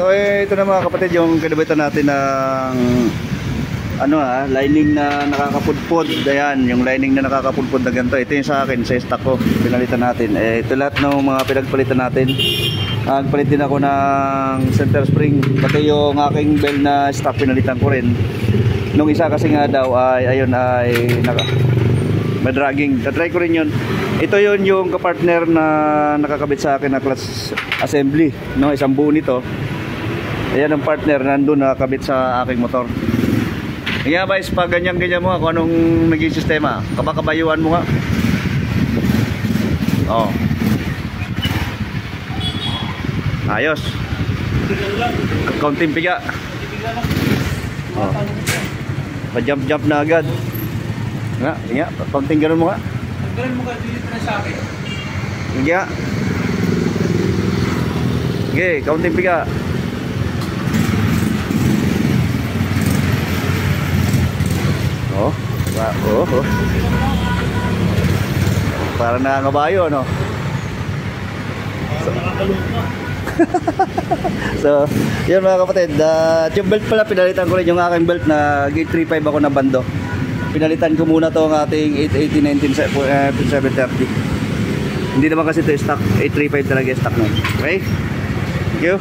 So ito na mga kapatid yung kinabitan natin ng lining na nakakapudpud. Ayan, yung lining na nakakapudpud na ganito. Ito yung sa akin, sa stock ko. Pinalitan natin. Ito lahat ng mga pinagpalitan natin. Nagpalit din ako ng center spring. Pati yung aking bell na stock pinalitan ko rin. Nung isa kasi nga daw ay may dragging. Tatry ko rin yun. Ito yun yung kapartner na nakakabit sa akin na clutch assembly, no? Isang buo nito. Ayan ang partner nandun nakakabit sa aking motor. Kaya guys, pag ganyan-ganyan mo kung anong naging sistema, kabakabayuan mo nga. Oh. Ayos. Kaunting piga. Oh. Pa-jump na agad. Nga, kaunting ganun mo nga. Ganun mo ka dito na sa akin. Nga. Okay, kaunting piga. Oh. Para nangangabayo, no? So, yun mga kapatid, yung belt pala pinalitan ko rin yung aking belt na gate 3.5 ako na bando. Pinalitan ko muna to ang ating 880 730. Hindi naman kasi ito stock, 835 talaga stock na. Okay? Thank you.